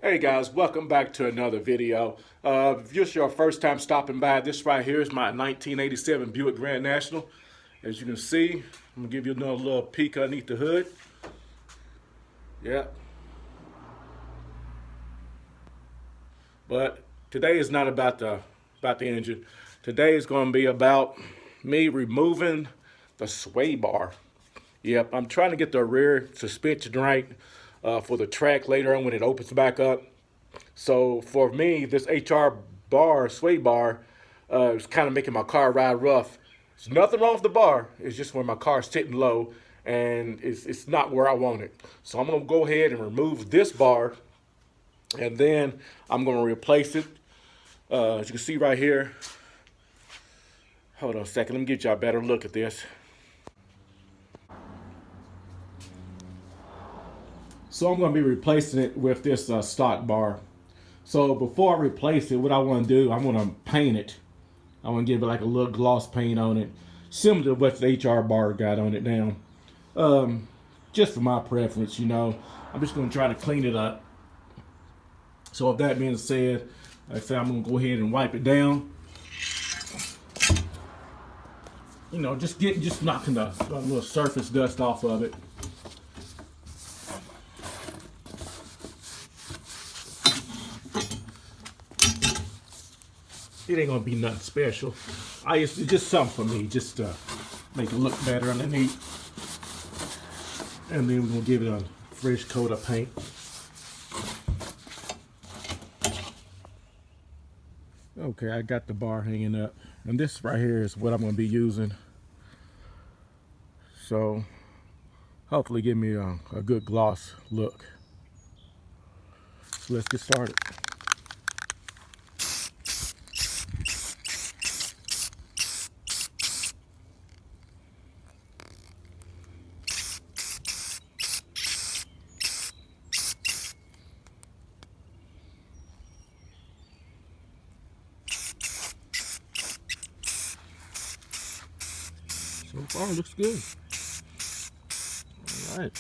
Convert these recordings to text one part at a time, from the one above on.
Hey guys, welcome back to another video. If this is your first time stopping by, this right here is my 1987 Buick Grand National. As you can see, I'm gonna give you another little peek underneath the hood. Yep. But today is not about the engine. Today is going to be about me removing the sway bar. Yep, I'm trying to get the rear suspension right for the track later on when it opens back up. So for me, this HR bar, sway bar, is kind of making my car ride rough. There's nothing wrong with the bar. It's just when my car's sitting low and it's not where I want it. So I'm gonna go ahead and remove this bar, and then I'm gonna replace it. As you can see right here. Hold on a second. Let me get y'all a better look at this. So I'm going to be replacing it with this stock bar. So before I replace it, what I want to do, I want to paint it. I want to give it like a little gloss paint on it, similar to what the HR bar got on it now. Just for my preference, you know. I'm just going to try to clean it up. So with that being said, like I said, I'm going to go ahead and wipe it down. You know, just knocking the little surface dust off of it. It ain't gonna be nothing special. It's just something for me, just to make it look better underneath. And then we're gonna give it a fresh coat of paint. Okay, I got the bar hanging up. And this right here is what I'm gonna be using. So hopefully give me a good gloss look. So let's get started. So far, it looks good. All right.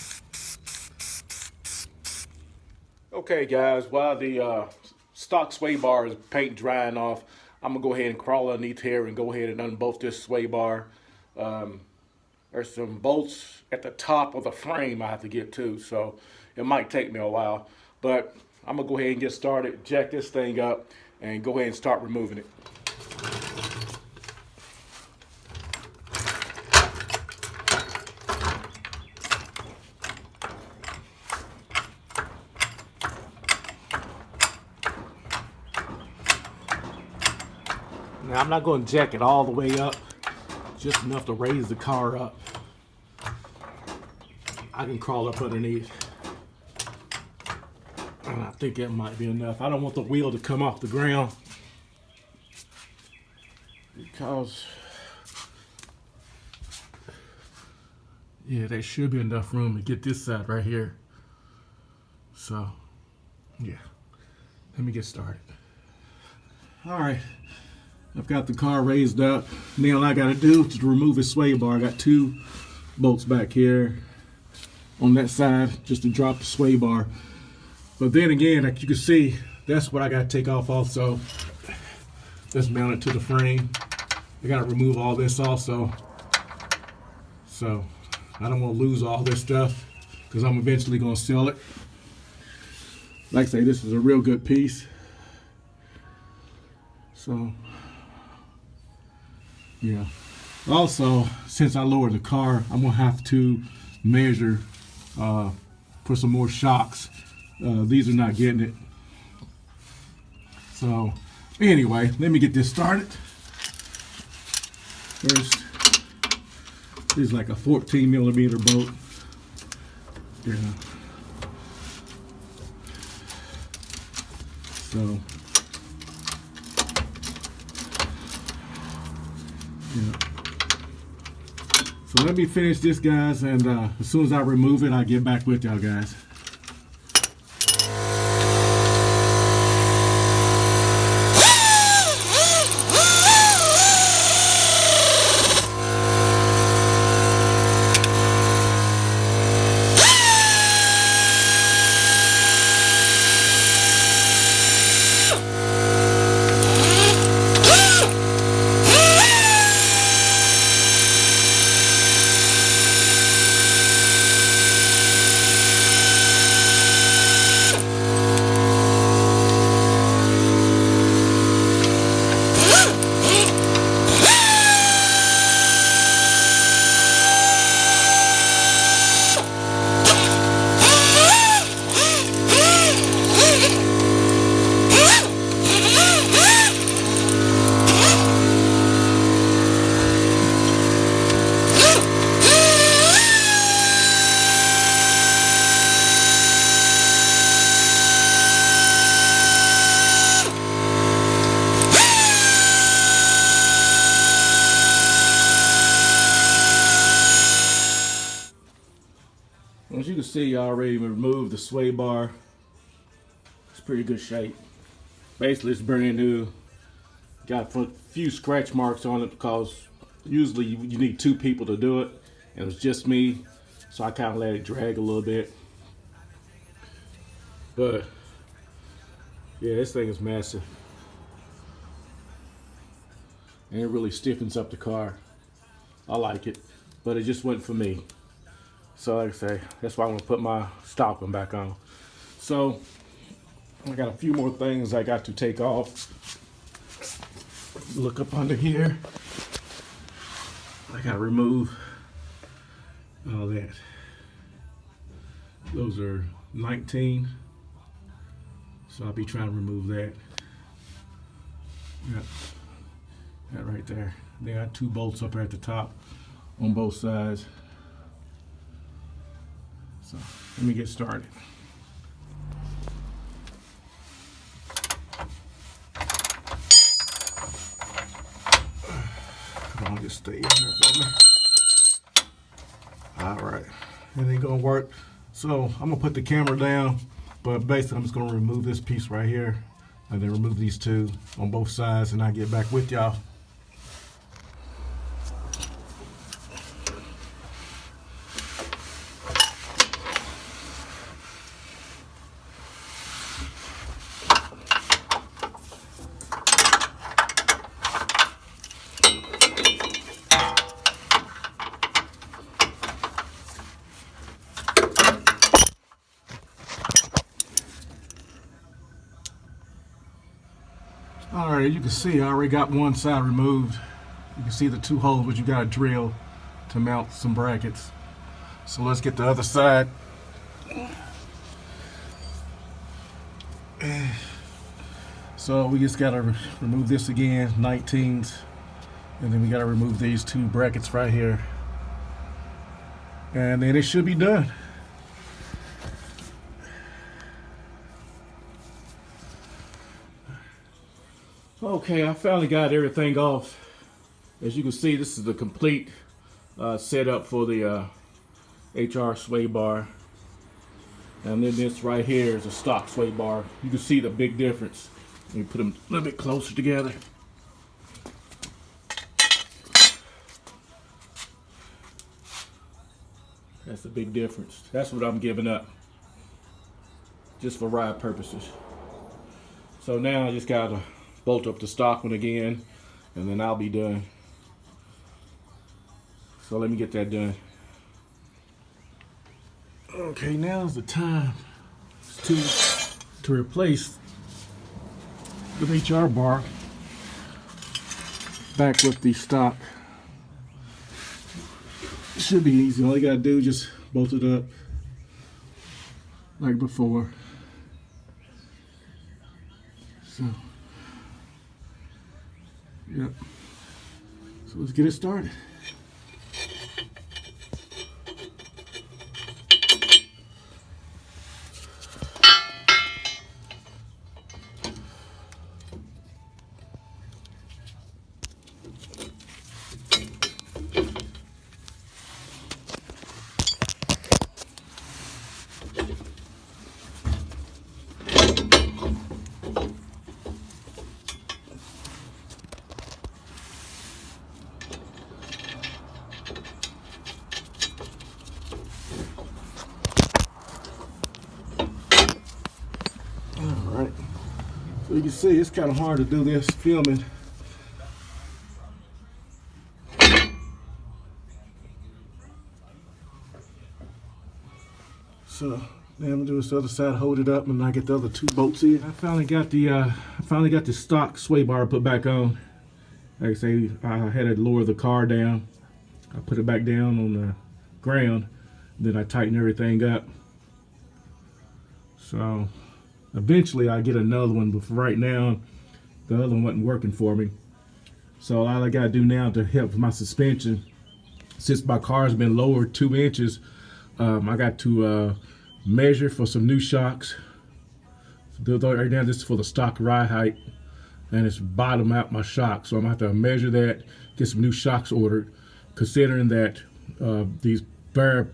Okay, guys, while the stock sway bar is paint drying off, I'm gonna go ahead and crawl underneath here and go ahead and unbolt this sway bar. There's some bolts at the top of the frame I have to get to, so it might take me a while. But I'm gonna go ahead and get started, jack this thing up, and go ahead and start removing it. Now, I'm not going to jack it all the way up, just enough to raise the car up. I can crawl up underneath. And I think that might be enough. I don't want the wheel to come off the ground, because, yeah, there should be enough room to get this side right here. So, yeah, let me get started. All right. I've got the car raised up. Now all I gotta do to remove the sway bar, I got two bolts back here on that side just to drop the sway bar. But then again, like you can see, that's what I gotta take off also. Let's mount it to the frame. I gotta remove all this also. So I don't wanna lose all this stuff because I'm eventually gonna sell it. Like I say, this is a real good piece. So, yeah. Also, since I lowered the car, I'm gonna have to measure for some more shocks. These are not getting it. So, anyway, let me get this started. First, this is like a 14mm bolt. Yeah. So, yeah. So let me finish this, guys, and as soon as I remove it, I'll get back with y'all, guys. see, I already removed the sway bar. It's pretty good shape. Basically, it's brand new. Got a few scratch marks on it because usually you need two people to do it, and it was just me, so I kind of let it drag a little bit. But yeah, this thing is massive, and it really stiffens up the car. I like it, but it just wasn't for me. So like I say, that's why I'm gonna put my stock one back on. So I got a few more things I got to take off. Look up under here. I gotta remove all that. Those are 19. So I'll be trying to remove that. Yep. That right there. They got two bolts up here at the top on both sides. So let me get started. Come on, just stay in there for me. All right, it ain't gonna work. So I'm gonna put the camera down, but basically I'm just gonna remove this piece right here and then remove these two on both sides, and I'll get back with y'all. All right, you can see I already got one side removed. You can see the two holes which you got to drill to mount some brackets. So let's get the other side. So we just got to remove this again, 19s, and then we got to remove these two brackets right here, and then it should be done. Okay, I finally got everything off. As you can see, this is the complete setup for the HR sway bar. And then this right here is a stock sway bar. You can see the big difference. Let me put them a little bit closer together. That's the big difference. That's what I'm giving up, just for ride purposes. So now I just gotta bolt up the stock one again, and then I'll be done. So let me get that done. Okay, now's the time to replace the HR bar back with the stock. It should be easy. All you gotta do is just bolt it up like before. So yep. So let's get it started. Alright, so you can see it's kind of hard to do this filming. So now I'm gonna do this other side, hold it up, and I get the other two bolts in. I finally got the stock sway bar put back on. Like I say, I had to lower the car down. I put it back down on the ground, then I tighten everything up. So eventually I get another one, but for right now the other one wasn't working for me. So all I gotta do now to help with my suspension, since my car's been lowered 2 inches, I got to measure for some new shocks. Right now this is for the stock ride height, and it's bottom out my shock, so I'm gonna have to measure that, get some new shocks ordered, considering that these bare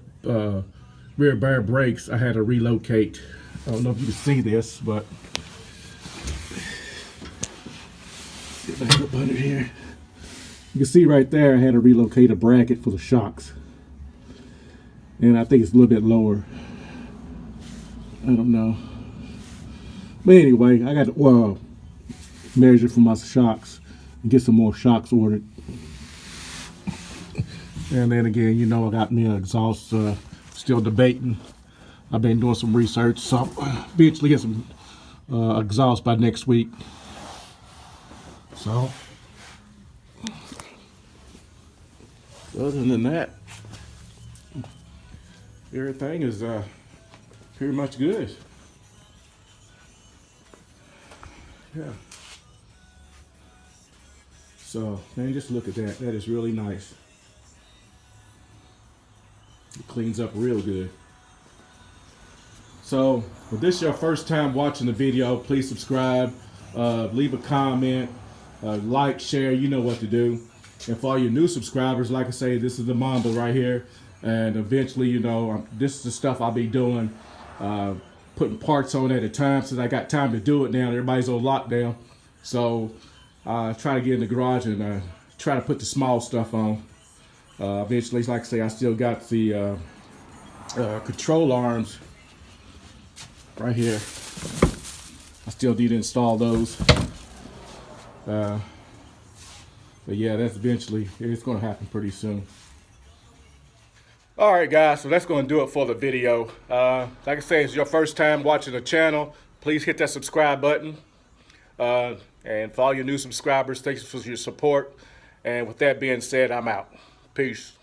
rear bar brakes, I had to relocate. I don't know if you can see this, but get back up under here. You can see right there I had to relocate a bracket for the shocks. And I think it's a little bit lower. I don't know. But anyway, I got to measure for my shocks and get some more shocks ordered. And then again, you know, I got me an exhaust, still debating. I've been doing some research, so I'll eventually get some exhaust by next week. So, other than that, everything is pretty much good. Yeah. So, man, just look at that. That is really nice. It cleans up real good. So, if this is your first time watching the video, please subscribe, leave a comment, like, share, you know what to do. And for all your new subscribers, like I say, this is the Mamba right here. And eventually, you know, this is the stuff I'll be doing, putting parts on at a time since I got time to do it now. Everybody's on lockdown. So, try to get in the garage and try to put the small stuff on. Eventually, like I say, I still got the control arms right here. I still need to install those. But yeah, that's eventually, it's going to happen pretty soon. All right, guys, so that's going to do it for the video. Like I say, it's your first time watching the channel. Please hit that subscribe button. And for all your new subscribers, thanks for your support. And with that being said, I'm out. Peace.